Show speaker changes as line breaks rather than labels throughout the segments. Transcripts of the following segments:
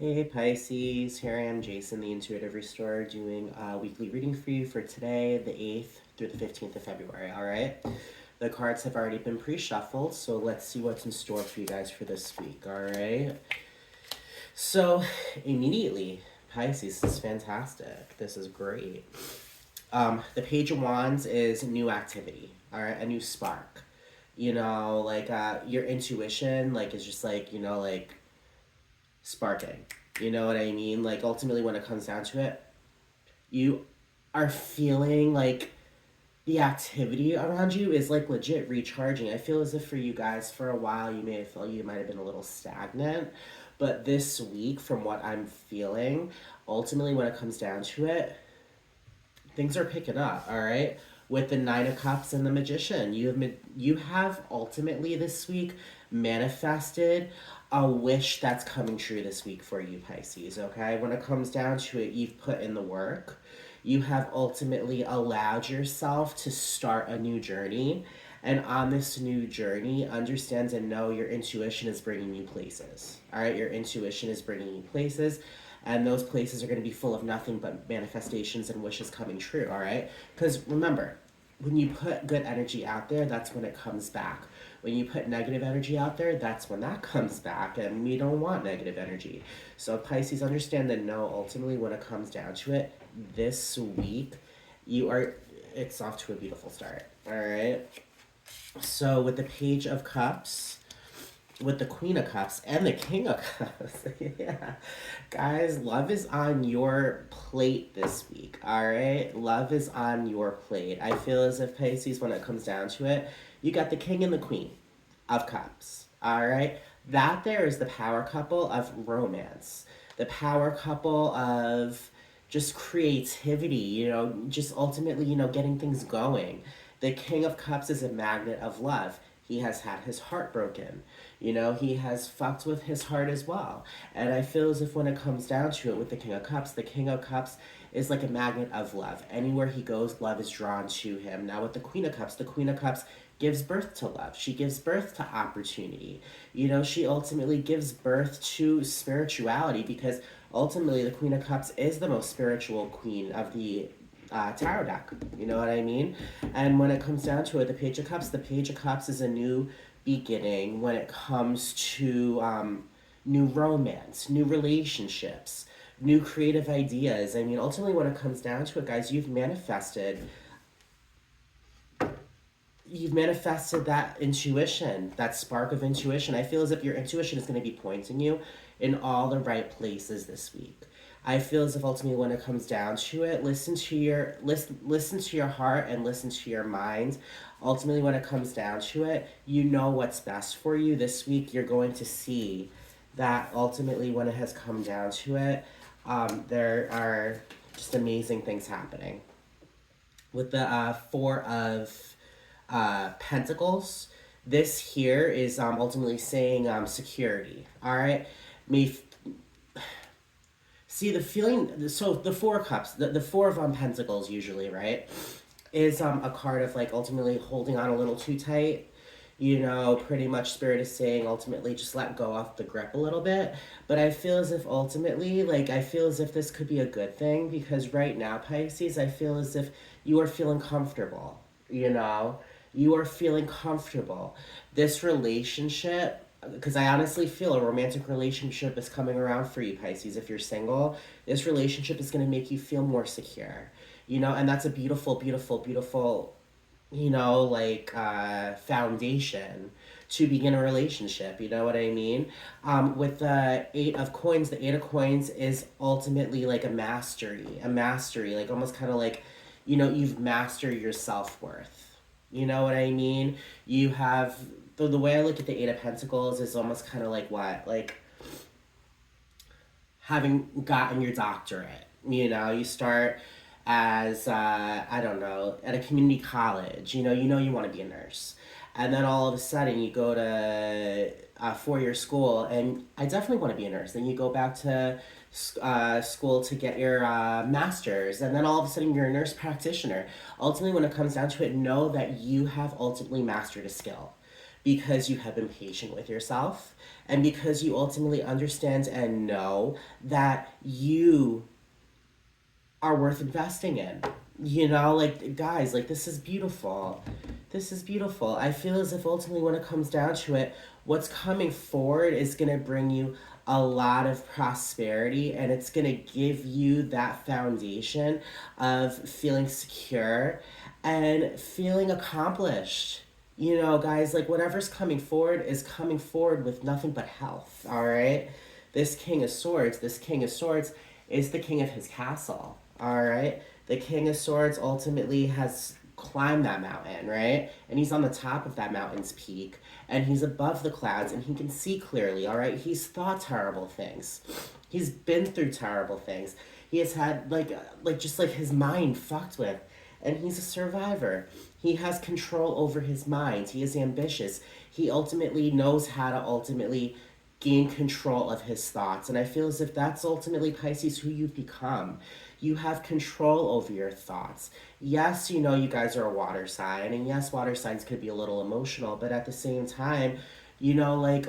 Hey Pisces, here I am, Jason, the Intuitive Restorer, doing a weekly reading for you for today, the 8th through the 15th of February, alright? The cards have already been pre-shuffled, so let's see what's in store for you guys for this week, alright? So, immediately, Pisces, this is fantastic. This is great. The Page of Wands is new activity, alright? A new spark. Your intuition, is just sparking. You know what I mean? Like, ultimately, when it comes down to it, you are feeling like the activity around you is like legit recharging. I feel as if for you guys, for a while, you may have felt you might have been a little stagnant. But this week, from what I'm feeling, ultimately, when it comes down to it, things are picking up, all right? With the Nine of Cups and the Magician, you have ultimately this week manifested a wish that's coming true this week for you, Pisces, okay? When it comes down to it, you've put in the work. You have ultimately allowed yourself to start a new journey. And on this new journey, understand and know your intuition is bringing you places. All right, your intuition is bringing you places, and those places are going to be full of nothing but manifestations and wishes coming true. All right, because remember, when you put good energy out there, that's when it comes back. When you put negative energy out there, that's when that comes back, and we don't want negative energy. So Pisces, understand and know ultimately when it comes down to it, this week, it's off to a beautiful start. All right. So with the Page of Cups, with the Queen of Cups, and the King of Cups, yeah, guys, love is on your plate this week. All right, love is on your plate. I feel as if Pisces, when it comes down to it, you got the King and the Queen of Cups. All right, that there is the power couple of romance, the power couple of just creativity, just ultimately, getting things going. The King of Cups is a magnet of love. He has had his heart broken. He has fucked with his heart as well. And I feel as if when it comes down to it with the King of Cups is like a magnet of love. Anywhere he goes, love is drawn to him. Now with the Queen of Cups gives birth to love. She gives birth to opportunity. She ultimately gives birth to spirituality, because ultimately the Queen of Cups is the most spiritual queen of the tarot deck. You know what I mean? And when it comes down to it, the Page of Cups is a new beginning when it comes to new romance, new relationships, new creative ideas. I mean, ultimately, when it comes down to it, guys, you've manifested that intuition, that spark of intuition. I feel as if your intuition is going to be pointing you in all the right places this week. I feel as if ultimately when it comes down to it, listen to your heart and listen to your mind. Ultimately when it comes down to it, you know what's best for you this week. You're going to see that ultimately when it has come down to it, there are just amazing things happening. With the Four of Pentacles, this here is ultimately saying security. All right, may see the feeling. So the Four of Cups, the Four of Pentacles, usually, right, is a card of like ultimately holding on a little too tight. Pretty much Spirit is saying ultimately just let go off the grip a little bit. But I feel as if ultimately, I feel as if this could be a good thing, because right now, Pisces, I feel as if you are feeling comfortable. You are feeling comfortable. This relationship, because I honestly feel a romantic relationship is coming around for you, Pisces. If you're single, this relationship is going to make you feel more secure. And that's a beautiful, beautiful, beautiful, foundation to begin a relationship. You know what I mean? With the the Eight of Coins is ultimately like a mastery, like almost kind of like, you've mastered your self worth. You know what I mean? You have the way I look at the Eight of Pentacles is almost kind of like what, like having gotten your doctorate. You start as I don't know, at a community college. You want to be a nurse, and then all of a sudden you go to a 4-year school, and I definitely want to be a nurse. Then you go back to school to get your master's, and then all of a sudden you're a nurse practitioner. Ultimately, when it comes down to it, know that you have ultimately mastered a skill. because you have been patient with yourself and because you ultimately understand and know that you are worth investing in. You know, like, guys, like, this is beautiful. This is beautiful. I feel as if ultimately, when it comes down to it, what's coming forward is going to bring you a lot of prosperity, and it's going to give you that foundation of feeling secure and feeling accomplished. You know, guys, like, whatever's coming forward is coming forward with nothing but health, all right? This King of Swords is the king of his castle, all right? The King of Swords ultimately has climbed that mountain, right? And he's on the top of that mountain's peak, and he's above the clouds, and he can see clearly, all right? He's thought terrible things. He's been through terrible things. He has had, just like his mind fucked with, and he's a survivor. He has control over his mind. He is ambitious. He ultimately knows how to ultimately gain control of his thoughts. And I feel as if that's ultimately, Pisces, who you've become. You have control over your thoughts. Yes, you know, you guys are a water sign, and yes, water signs could be a little emotional, but at the same time, you know, like,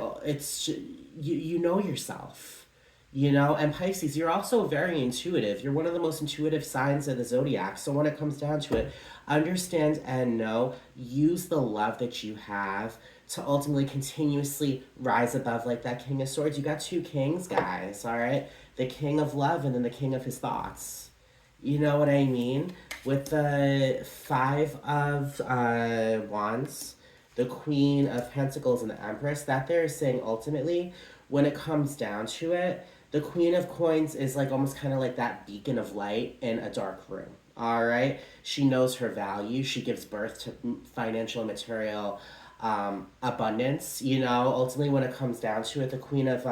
you know yourself. You know, and Pisces, you're also very intuitive. You're one of the most intuitive signs of the zodiac. So when it comes down to it, understand and know, use the love that you have to ultimately continuously rise above, like that King of Swords. You got two kings, guys, all right? The king of love and then the king of his thoughts. You know what I mean? With the Five of Wands, the Queen of Pentacles, and the Empress, that they're saying ultimately, when it comes down to it, the Queen of Coins is like almost kind of like that beacon of light in a dark room. All right? She knows her value. She gives birth to financial and material abundance. You know, ultimately, when it comes down to it, the Queen of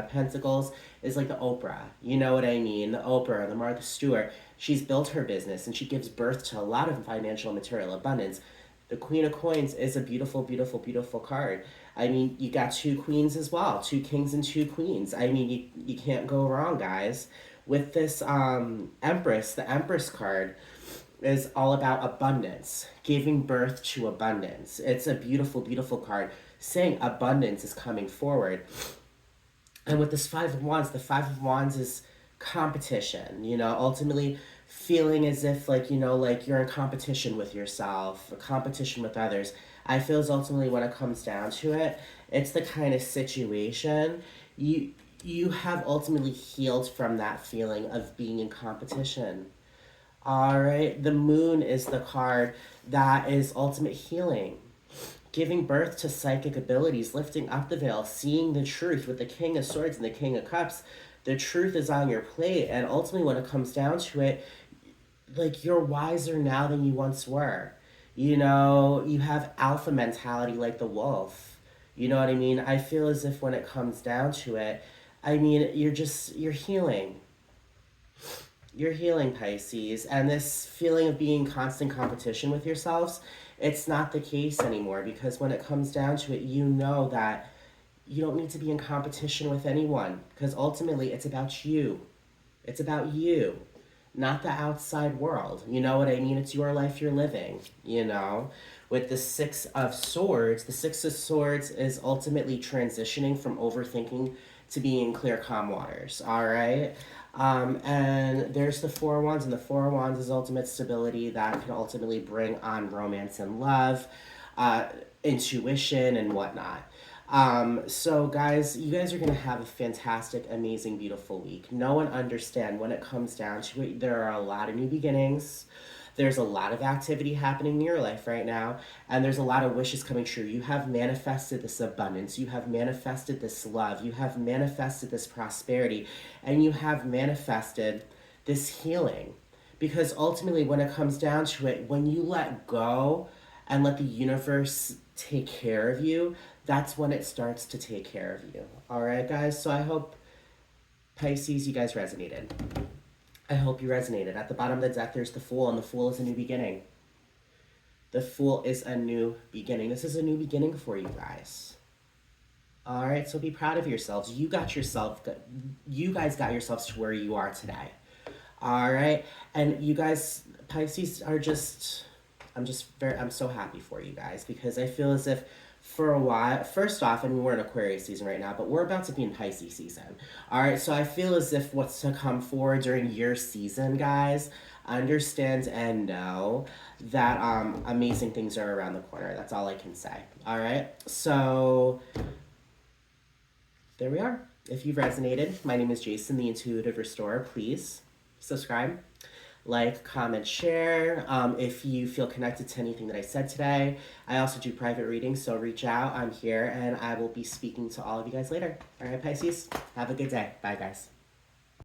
Pentacles is like the Oprah. You know what I mean? The Oprah, the Martha Stewart. She's built her business and she gives birth to a lot of financial and material abundance. The Queen of Coins is a beautiful, beautiful, beautiful card. I mean, you got two queens as well, two kings and two queens. I mean, you can't go wrong, guys. With this Empress, the Empress card is all about abundance, giving birth to abundance. It's a beautiful, beautiful card saying abundance is coming forward. And with this Five of Wands, the Five of Wands is competition, you know, ultimately feeling as if, like, you know, like you're in competition with yourself, a competition with others. I feel as ultimately, when it comes down to it, it's the kind of situation you have ultimately healed from that feeling of being in competition. All right, the Moon is the card that is ultimate healing, giving birth to psychic abilities, lifting up the veil, seeing the truth. With the King of Swords and the King of Cups, the truth is on your plate, and ultimately, when it comes down to it, like, you're wiser now than you once were. You know, you have alpha mentality like the wolf. You know what I mean? I feel as if when it comes down to it, I mean, you're healing. You're healing, Pisces, and this feeling of being in constant competition with yourselves, it's not the case anymore, because when it comes down to it, you know that you don't need to be in competition with anyone, because ultimately it's about you. It's about you, not the outside world. You know what I mean? It's your life you're living, you know? With the the Six of Swords is ultimately transitioning from overthinking to being in clear, calm waters, all right? And there's the Four of Wands, and the Four of Wands is ultimate stability that can ultimately bring on romance and love, uh, intuition, and whatnot. So guys, you guys are gonna have a fantastic, amazing, beautiful week. Know and understand, when it comes down to it, there are a lot of new beginnings. There's a lot of activity happening in your life right now, and there's a lot of wishes coming true. You have manifested this abundance, you have manifested this love, you have manifested this prosperity, and you have manifested this healing. Because ultimately, when it comes down to it, when you let go and let the universe take care of you, that's when it starts to take care of you. All right, guys? So I hope, Pisces, you guys resonated. I hope you resonated. At the bottom of the deck, there's the Fool, and the Fool is a new beginning. The Fool is a new beginning. This is a new beginning for you guys. All right, so be proud of yourselves. You guys got yourselves to where you are today. All right, and you guys, Pisces, are I'm so happy for you guys, because I feel as if for a while. First off, and we're in Aquarius season right now, but we're about to be in Pisces season. All right, so I feel as if what's to come forward during your season, guys, understand and know that amazing things are around the corner. That's all I can say. All right, so there we are. If you've resonated, my name is Jason, the Intuitive Restorer. Please subscribe, like, comment, share. If you feel connected to anything that I said today, I also do private readings, so reach out. I'm here, and I will be speaking to all of you guys later. All right, Pisces, have a good day. Bye, guys.